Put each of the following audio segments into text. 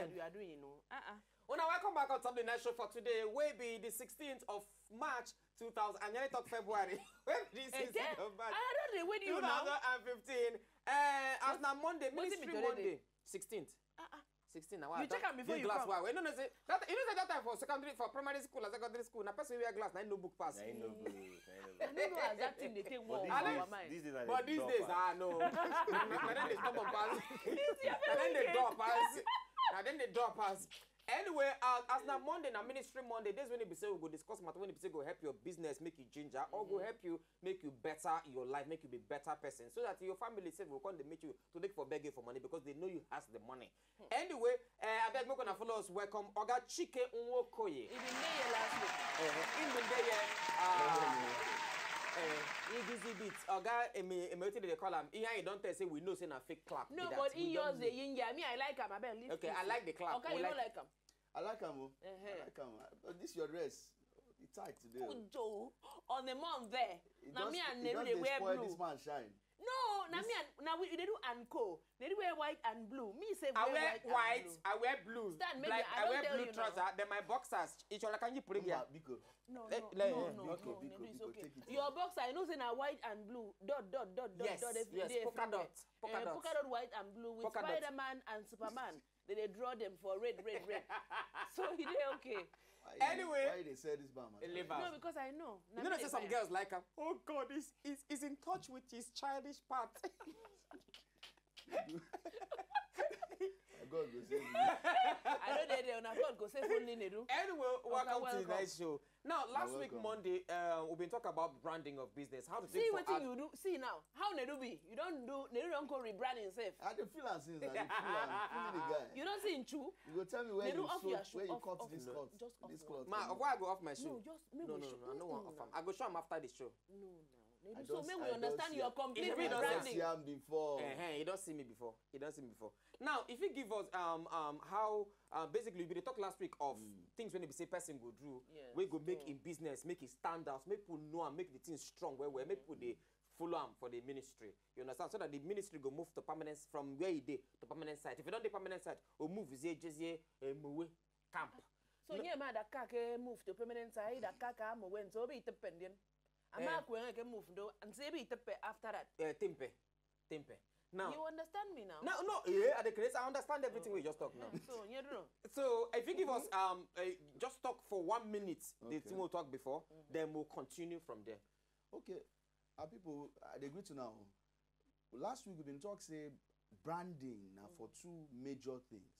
that we are doing, you know. Well, now welcome back on Sunday Night Show for today. Will be the 16th of March 2000. And you talk February. Will be the 16th of March. I don't know when you 2015. As now Monday, Ministry Monday, 16th. 16 now. You check out before you glass. come. Why? No, say that you know that time for secondary, for primary school and secondary school. Now person wear glass. Now no book pass. I don't know as that thing they take more our mind. But these days, no. Now then they stop on pass. Now then they drop pass. Now then they drop pass. Anyway, as now Monday, now Ministry Monday, this when we say we go discuss matter, when we say go help your business, make you ginger, or go help you make you better your life, make you be better person, so that your family say will come to meet you to take for begging for money because they know you has the money. Anyway, I beg you gonna follow us. Welcome, Oga Chike Nwokoye. He been there last week. Izybeatz. Oga, what they call him? Here you don't tell say we know say na fake clap. No, but he yours the yin. Me, I like him. I bet leave. Okay, I like the clap. Okay, you don't like him. I like him. I like him. This your dress. It's tight today. Good Joe. On the month there. Now me and Nedu they wear blue. This man shine. No, now me and now we they do and co. They wear white and blue. Me say I wear white. Blue. I wear blue. Stand, like I wear blue trouser. Now. Then my boxers. Each other can you put it here? No. It's okay. Your boxer, I know say na white and blue. Dot. Yes. Polka dot. Polka dot white and blue with Spider-Man and Superman. They draw them for red. So he did okay. Anyway, why they say this bama? No, because I know. You know, say some girls like him. Oh God, he's in touch with his childish part. God go save me. I know they on God go save only Nedu. Anyway, welcome to the nice show. Now, last week Monday, we've been talking about branding of business. How to see what you do. See now, how Nedu be? You don't do. Nedu don't go rebrand himself. I dey feel am since. I dey feel am. Feel the guy. You don't see in Chu. You go tell me where you cut this cloth. Just this cloth. Ma, why I go off my show? No, just maybe no. I don't want off him. I go show him after the show. No. So maybe we understand your complete branding. I see him before. He don't see me before. Now, if you give us how basically we talked last week of things when we say person go do, we go make in business, make it stand out, make people know and make the things strong where make people they follow him for the ministry. You understand? So that the ministry go move to permanence from where he did to permanent site. If you don't do permanent site, or move camp. So yeah, man, that kaka move to permanent site, that kaka went so be dependent. I'm not going to move though, and say be after that. Tempe. Now you understand me now? No, yeah, at the case I understand everything we just talk now. So you don't know. So if you give us just talk for 1 minute, the thing we'll talk before, then we'll continue from there. Okay, people they agree to now. Last week we've been talking say branding now for two major things.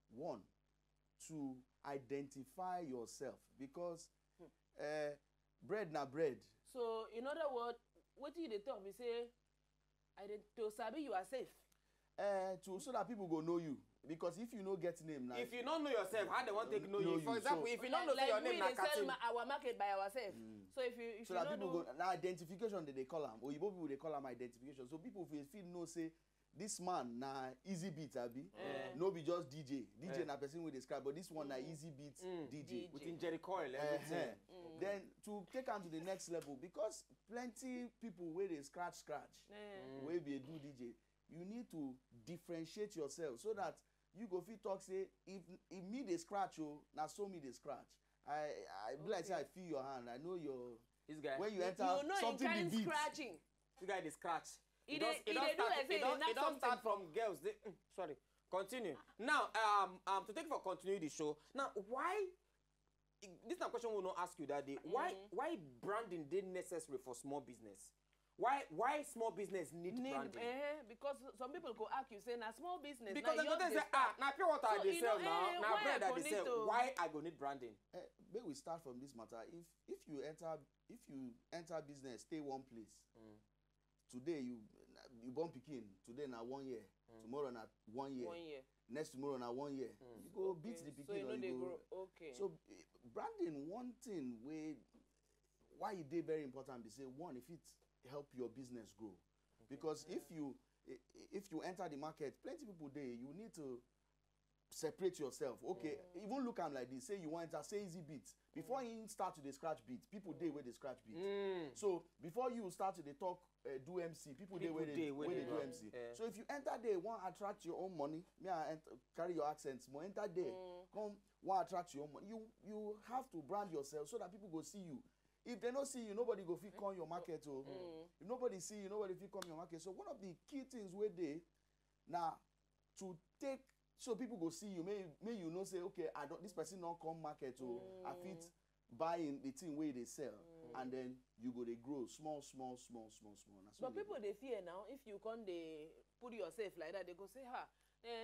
One, to identify yourself because bread na bread. So in other words, what you they talk, we say, to sabi you are safe. So that people go know you. Because if you no get name now. If you don't know yourself, how they want to know you? For example, if you don't know your name, we sell our market by ourselves. So if so you that don't people know, go identification they call them. Or people they call them identification. So people feel no say this man na Izybeatz abi. No be just DJ. DJ na person with describe, but this one na Izybeatz DJ. Within Jerry Coil, everything. Then to take on to the next level, because plenty people where they scratch, where be a do DJ, you need to differentiate yourself so that you go fit talk say if me they scratch now so me they scratch. I like say I feel your hand. I know your this guy. When you enter you know something in be beat. Scratching. This guy they scratch. It don't start from girls. Sorry. Continue. Now, to take for continue the show. Now, why? This is a question we'll not ask you that day. Why branding is necessary for small business? Why small business need branding? Because some people go ask you say na small business. Because they say now pure water they sell now bread that they sell. Why I go need branding? But we start from this matter. If you enter business, stay one place. Today you born pikin. Today na 1 year. Tomorrow na 1 year. 1 year. Next tomorrow na 1 year. You go beat the pikin. So you know or they you go. grow. Okay. So branding, one thing why it is very important. They say one, if it help your business grow, because if you enter the market, plenty people there. You need to separate yourself. Okay, even look am like this. Say you want to say Izybeatz. Before you start to the scratch beat, people dey where they scratch beat. So before you start to the talk, do MC, people dey where they do MC. So if you enter there, want attract your own money. Me I carry your accents. More enter there, come want attract your own money. You have to brand yourself so that people go see you. If they don't see you, nobody go fit come your market. If nobody see you, nobody fit come your market. So one of the key things where they now to take. So people go see you, may you know say, okay, I don't, this person don't come market, so I fit buying the thing where they sell, and then you go they grow small. But people they fear now. If you can't they put yourself like that, they go say,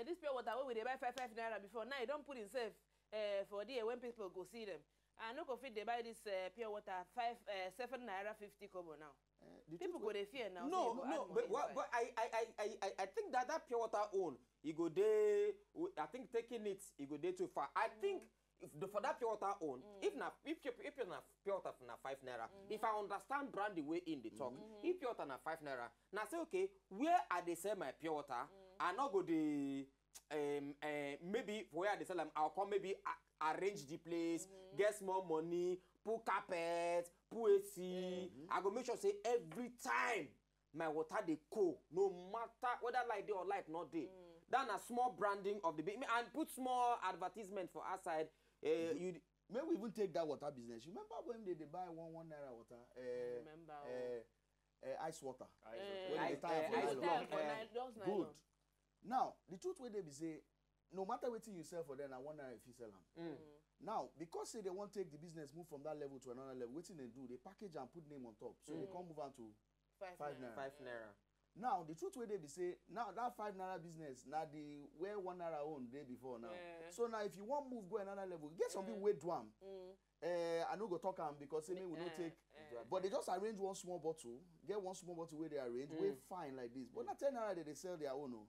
this pure water where they buy 5 naira before. Now you don't put it safe for the when people go see them. I no go fit they buy this pure water 7 naira 50 kobo now. People go they fear now. No, but I think that pure water own. You go there. I think taking it, you go there too far. I think for that pure water own, if you're not pure water na 5 naira, if I understand brand the way in the talk, if pure water na 5 naira, now say okay, where are they sell my pure water? I not go the maybe where they sell them, I'll come maybe arrange the place, get small money, put carpet, put AC. I go make sure say every time my water they cool, no matter whether light day or light not day. Then a small branding of the big and put small advertisement for outside. You may we even take that water business. You remember when they buy one naira water? Ice water. Good. Now the truth where they be say, no matter what you sell for them, I 1 naira if you sell them. Now because say they want to take the business move from that level to another level, what they do? They package and put name on top, so they can't move on to 5 naira. 5 naira. Now the truth where they be say now that 5 naira business now the where 1 naira own day before now. So now if you want move go another level, get some people wait drum. I no go talk am because say we no take, but they just arrange one small bottle, get one small bottle where they arrange, way fine like this. But not 10 naira they sell their own.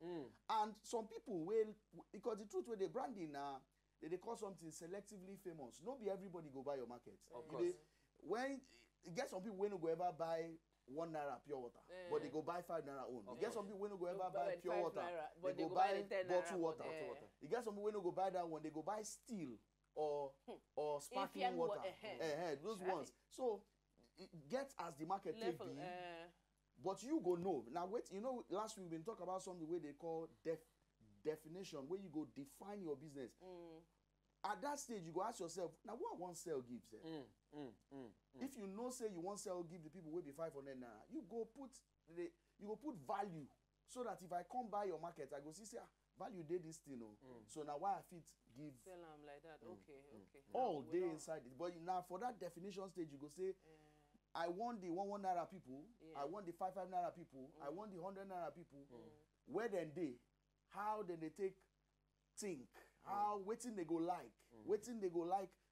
And some people will, because the truth where they branding now, they call something selectively famous. Not be everybody go buy your market. Of course. When you get some people when go ever buy 1 naira pure water, but they go buy 5 naira own. You get some people when go ever buy pure water, they go buy bottle water. You get some people when go buy that one, they go buy steel or sparkling water. Those ones. So get as the market take be. But you go know. Now wait, you know last week we been talking about something where they call definition, where you go define your business. At that stage, you go ask yourself, now what one sell gives? If you know say you want sell give the people will be 500 naira, you go put value so that if I come buy your market, I go see value did this thing. So now why I fit give sell them like that? Okay. All day inside it. But now for that definition stage, you go say, I want the 1 naira people, I want the 5 naira people, I want the 100 naira people. Where then they, how then they take think. How waiting they go like,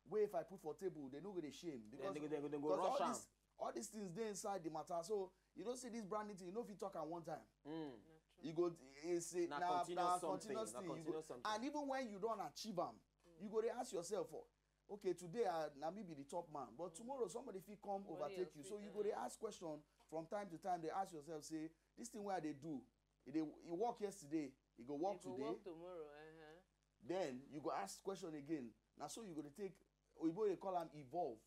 where if I put for table, they no go they shame because they go rush all these things they inside the matter. So you don't see this branding thing, you know if you talk at one time. You go say continuous thing. And even when you don't achieve them, you go to ask yourself for okay, today I may be the top man, but tomorrow somebody will come overtake you. So you go to ask question from time to time, they ask yourself, say, this thing where they do, you work yesterday, you go work today. Work tomorrow, Then you go ask question again. Now so you go to take, we call them evolve.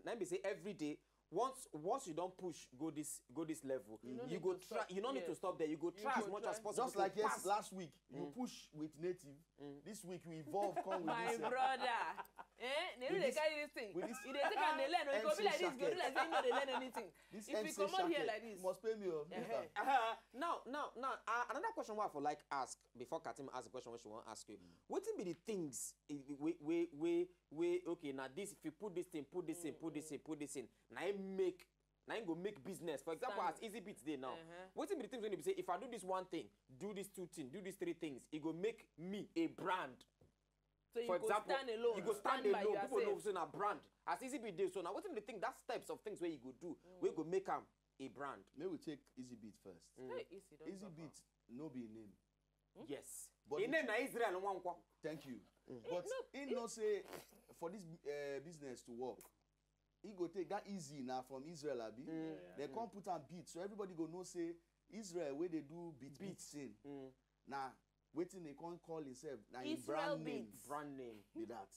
Naim say every day. Once you don't push go this level, you go try. You don't need to stop there. You go try as much as possible. Just like last week, you push with native. This week we evolve. Come with my this. My brother, they really carry this thing. If they take and they learn, it go be like this. Go do like they know they learn anything. This if we come out here like this, you must pay me. Now, another question I for like ask before Katim ask the question what she want to ask you. What will be the things we okay now this if you put this thing, put this in, now go make business. For example, as Izybeatz day now. What will be the things when you say if I do this one thing, do these 2 things, do these 3 things, it go make me a brand. So you go stand alone. You go stand alone. People know it's a brand. As Izybeatz day. So now what will the thing that steps of things where you go do, we go make a brand. May we take Izybeatz first. Izybeatz no be name. Yes. But in name na Israel one. Thank you. But he no say for this business to work, he go take that easy now from Israel abi. They come put on beat, so everybody go know say Israel where they do beat scene. Now Wetin they can't call himself. Now Israel brand name. Beats. Brand name. Be that.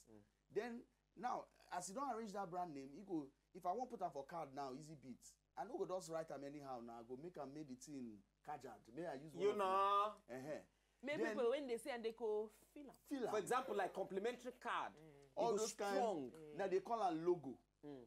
Then now, as you don't arrange that brand name, you go. If I want put am for card now, Izybeatz. I no go just write am anyhow now. Go make am made it in Kajad. May I use one? You know. Make Then- people when they say and they go feel am. Feel am. For example, like complimentary card. all go those strong. kind. Now they call am logo. Mm.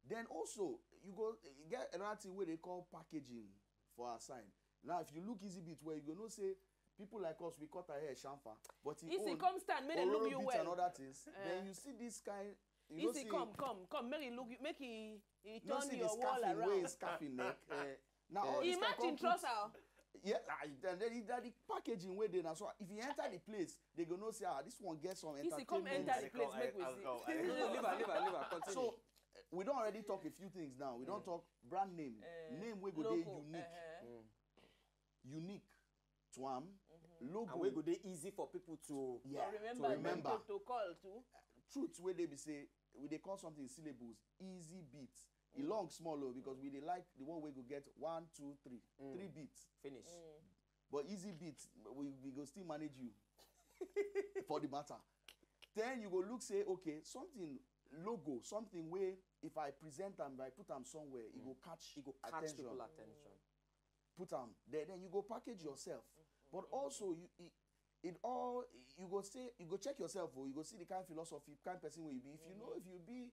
Then also you go you get another thing where they call packaging for our side. Now if you look Izybeatz, where you go know say people like us we cut our hair chamfer, but Easy, come stand, make them look you well. and other things. Then you see this kind. You Easy, come, make it look, make he you don't turn see your the wall scarfing around. way scarfing neck. Now all this kind Imagine come put- trouser. Yeah, and then the packaging way there now. So if you enter the place, they go know say this one gets some Easy, come entertainment. enter the place, make we see. Leave her. Continue. So we don't already talk a few things now. We don't talk brand name, name we go dey Logo, unique, unique to am, logo. and we go dey easy for people to Yeah, remember to call too. truth wey dey be say we dey call something syllables Izybeatz. E long small o because we dey like the one wey go get 1, 2, 3, 3 beats. finish. But Izybeatz we go still manage you for the matter. Then you go look say okay something logo something wey if I present am if I put am somewhere e go catch attention. People attention. Put am then you go package yourself. But also you go say you go check yourself you go see the kind philosophy kind person wey you be. If you know if you be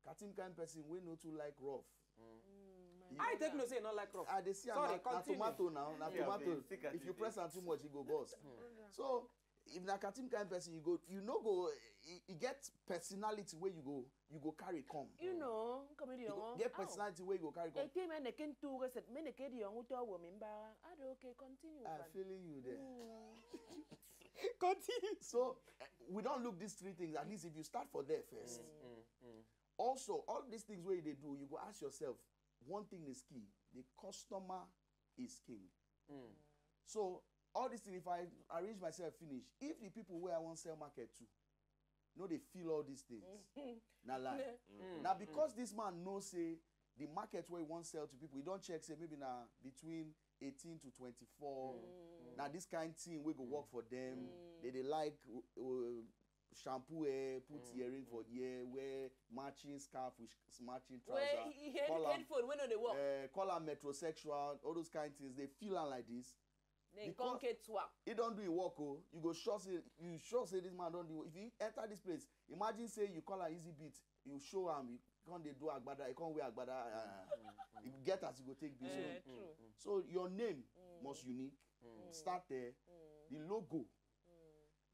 Katim kind person wey no too like rough. I take no say not like rough. I dey see am Sorry, na continue. tomato now na Yeah, tomato. okay, If you press am too much e go burst. So if na Katim kind person you no go e get personality wey you go carry come. You know, come You go get personality wey you go carry come. Eke me neken tu reset me neke di yongu to wo mimba. Okay, continue. I'm Van. feeling you there. Continue. So we don't look these three things. At least if you start for there first. Also, all these things where they do, you go ask yourself. One thing is key: the customer is king. So all these things, if I arrange myself finish, if the people where I want sell market to, no, they feel all these things. Now lie. Now because this man knows say the market where he wants sell to people, he don't check say maybe now between 18 to 24. Now this kind thing we go work for them. They like shampoo put earring for ear, wear matching scarf with matching trouser. Where headphone when they work. Call her metrosexual, all those kind of things. They feel her like this. They because can't get swap. He don't do it work oh. You go sure say this man don't do it. If you enter this place, imagine say you call her Izybeatz, you show him, you can't they do agbada, you can't wear agbada. You get as you go take this. True. So your name must unique. Start there. The logo.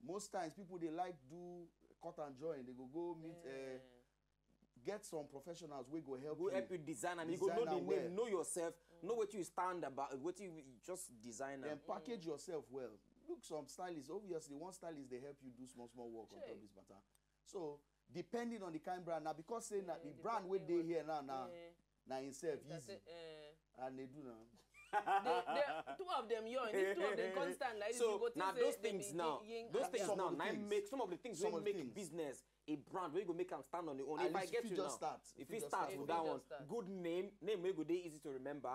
Most times people they like do cut and join. They go meet get some professionals wey go help you design and you go know the name, know yourself, know what you stand about, what you just design. Then package yourself well. Look, some stylists, obviously one stylist they help you do small work on top of this matter. So depending on the kind brand now, because say na the brand wey dey here now na himself easy and they do now. Two of them young, these two of them constant like this. So you go now those things now, make some of the things we make business a brand where you go make them stand on their own. If I get you now, if you start with that one, good name wey go dey easy to remember.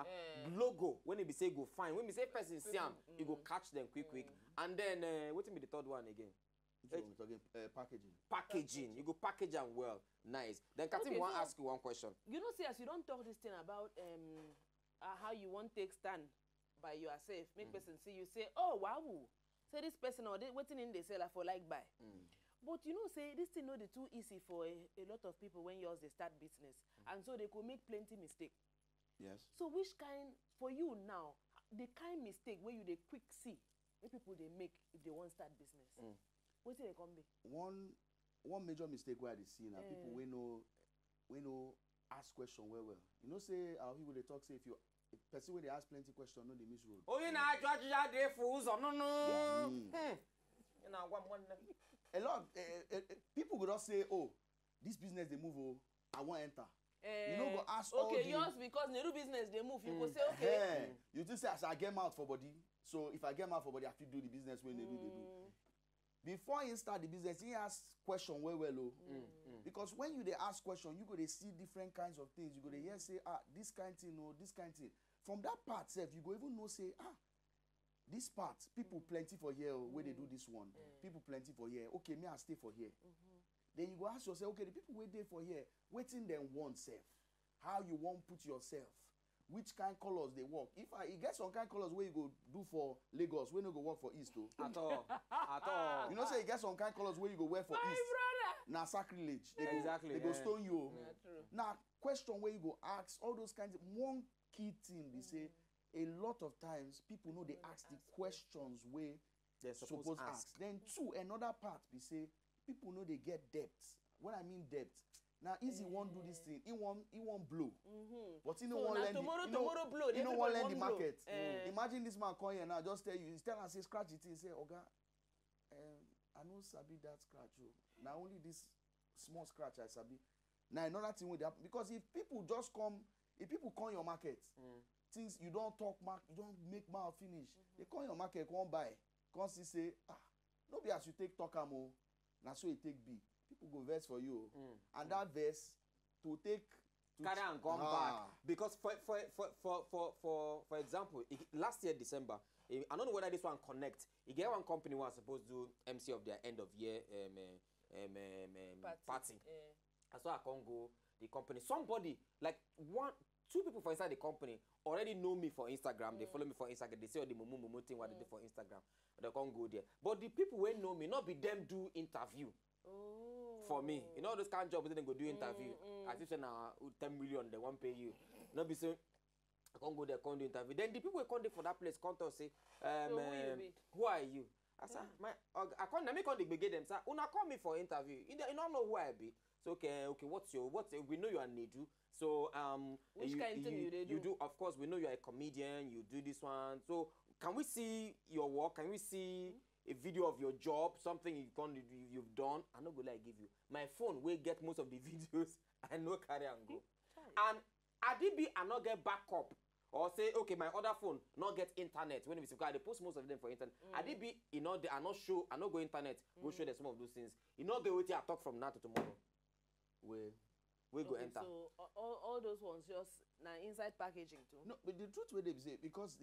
Logo when it be say go fine. When we say person see am, you go catch them quick. And then wetin be the third one again? So we're talking packaging. Packaging. You go package them well, nice. Then Katim want ask you one question. You know, see as you don't talk this thing about how you want take stand by yourself, make person see you say, oh wow, say this person or waiting in the seller for like buy. But you know, say this thing not the too easy for a lot of people when yours they start business, and so they could make plenty mistake. Yes. So which kind for you now, the kind mistake where you they quick see what people they make if they want start business? What's it come be? One major mistake where they see now people we know ask question well. You know, say how people they talk say if person where they ask plenty question, no they miss road. Oh, you know, judge that they fools or no. You know, one. A lot people would not say, oh, this business they move, oh, I want enter. You know, go ask all the... Okay, yours because Nedu business they move. You go say okay. You just say as I get out for body. So if I get out for body, I have to do the business when they do. Before you start the business, you ask question well, because when you they ask question, you go they see different kinds of things. You go they hear say this kind thing or this kind thing. From that part, self, you go even know say this part, people plenty for here where they do this one. People plenty for here. Okay, me I stay for here. Then you go ask yourself, okay, the people wait there for here, waiting them want self. How you want put yourself? Which kind colors they work? If you get some kind colors where you go do for Lagos, we no go work for East though. At all. At all. You know, say you get some kind colors where you go wear for My East. brother. Now sacrilege. Exactly. They go stone you. Yeah, true. Now question where you go ask all those kinds of one key thing they say a lot of times people know they ask the questions where They're supposed to ask. Then two, another part we say people know they get debt. When I mean debt, now easy won't do this thing. He won't blow. But you know So one now lend tomorrow blow. you know one lend the blow. market. Imagine this man come here now, just tell you, he's telling us say scratch it, he say, Oga, I know sabi that scratch. Now only this small scratch I sabi. Now another thing with that, because if people come your market, things you don't talk mark, you don't make mouth finish. They come your market, come buy, come see say, no be as you take talk amo, na so you take be. People go verse for you, and that verse to carry and come back, because for example, last year December, I don't know whether this one connect. You get one company was supposed to do MC of their end of year party. I saw I can't go the company. Somebody like two people for inside the company already know me for Instagram. They follow me for Instagram. They say all the mumu thing what they do for Instagram. They can't go there. But the people who know me, not be them do interview. For me, you know those kind of jobs, they go do interview. As if say now 10 million they won't pay you. Not be so. I can't go there, can't do interview. Then the people who come there for that place come to say, who are you? I said, I can't. Let me come to them. Say, una call me for interview. You don't know who I be. So okay. We know you are Nedu. So which kind of thing you do? You do, of course. We know you are a comedian. You do this one. So can we see your work? Can we see a video of your job, something you've done? I no go like give you my phone. We get most of the videos. I no carry and go. And Adibi I not get backup or say okay my other phone not get internet when we say they post most of them for internet. Adibi I not show I not go internet go show them some of those things. You not go wait I talk from now to tomorrow. We go enter. So all those ones just now inside packaging too. No, but the truth where they say because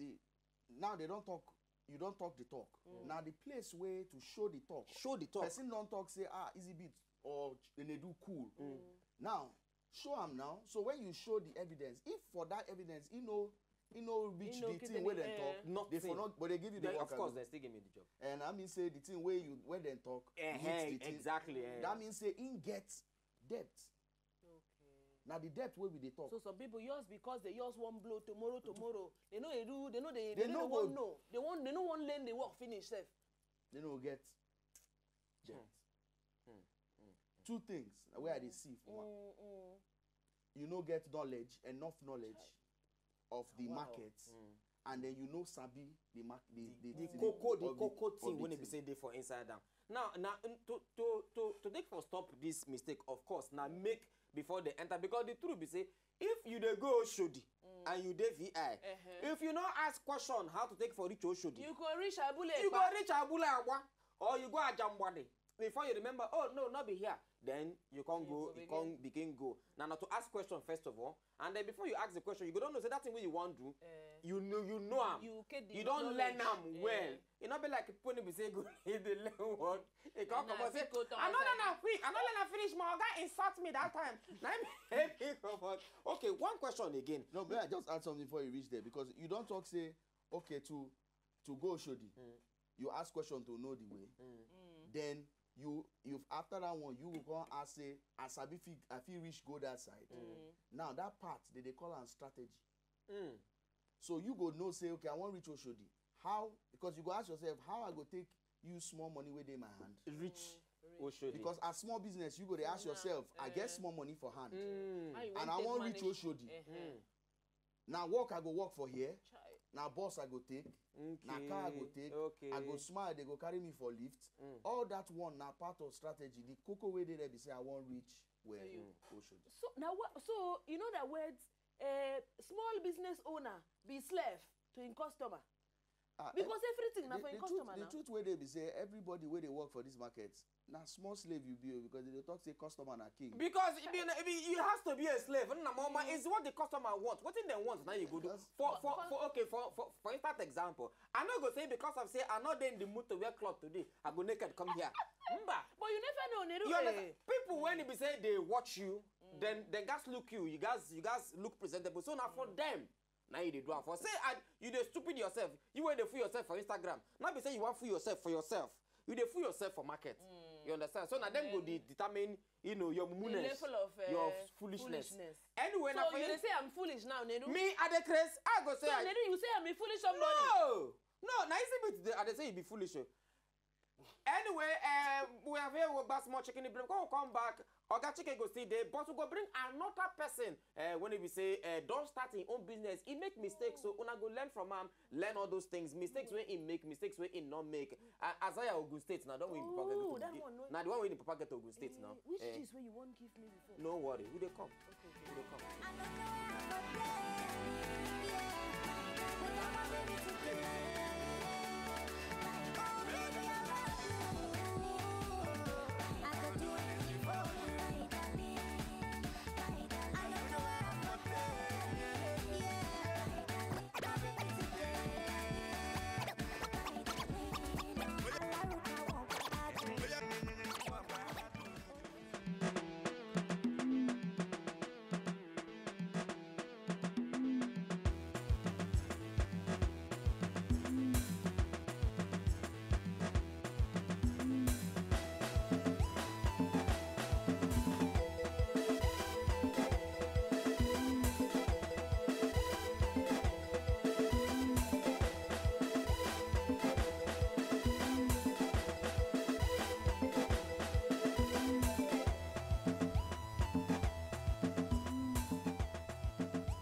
now they don't talk. You don't talk the talk. Now the place where to show the talk. Person don't talk say Izybeatz or Nedu cool. Now show them now. So when you show the evidence, if for that evidence reach the thing where they talk, but they give you the work. Of course, they still give me the job. And I mean say the thing where they talk. Exactly. That means say in get debt. Now the debt where we they talk. So some people yours because they yours one blow tomorrow. They know they do. They know they know won't know. They know one lane they work finish self. They know get debt. Two things where they see for you know get enough knowledge of the market, and then you know sabi the cocoa thing when they be say they for inside down. Now to take for stop this mistake, of course, now make before they enter, because the truth be say if you dey go Oshodi and you dey VI, if you not ask question how to take for reach Oshodi, you go reach Abule. You go reach Abule Agwa, or you go Ajambwade. Before you remember, oh no, not be here. Then you can't go, you can't begin go. Now to ask question first of all, and then before you ask the question, you go don't know say that thing what you want to do. You know am. You don't learn am well. You not be like when you say go the learn one. You can't come and say, I don't learn finish my guy insult me that time. Okay, one question again. No, but I just add something before you reach there, because you don't talk say okay to go Oshodi. You ask question to know the way. Then you've after that one you will go and say as I feel reach go that side. Now that part they call an strategy. So you go know say okay I want reach Oshodi. How? Because you go ask yourself how I go take use small money where they my hand. Reach Oshodi. Because as small business you go they ask yourself I get small money for hand. And I want reach Oshodi. Now work I go work for here. Now boss I go take. Now car I go take. I go smile, they go carry me for lift. All that one now part of strategy. The cocoa way they be say I want reach where Oshodi. So now so you know that words small business owner be slave to in customer. Because everything na for a customer now. The truth where they be say everybody where they work for this market, na small slave you be because they talk say customer na king. Because you has to be a slave. It's what the customer wants. What in them wants now you go do. For instance example, I not go say because of say I'm not in the mood to wear cloth today. I go naked come here. But you never know, Nedu. People when they be say they watch you, then they guys look you guys look presentable. So now for them. Now you do for say you dey stupid yourself. You when they fool yourself for Instagram. Now be say you want fool yourself for yourself. You dey fool yourself for market. You understand? So now them go determine your mumuness, level of your foolishness. Anyway, so you say I'm foolish now, Nedu. Me at the craze, I go say. So Nedu, you say I'm a foolish somebody. No. Now Izybeatz, I dey say you be foolish. Anyway, we have here with small chicken. We'll come back. Oga Chike go stay there, but we go bring another person. When we say don't start your own business, he make mistakes, so una go learn from him, learn all those things. Mistakes where he make, mistakes where he not make. Isaiah Ogun State now, don't we propagate to now the one we propagate to Ogun State now. Which is where you won't give me before? No worry, who they come? Okay. Who they come? I don't know how to play. Yeah, but I'm a baby to play.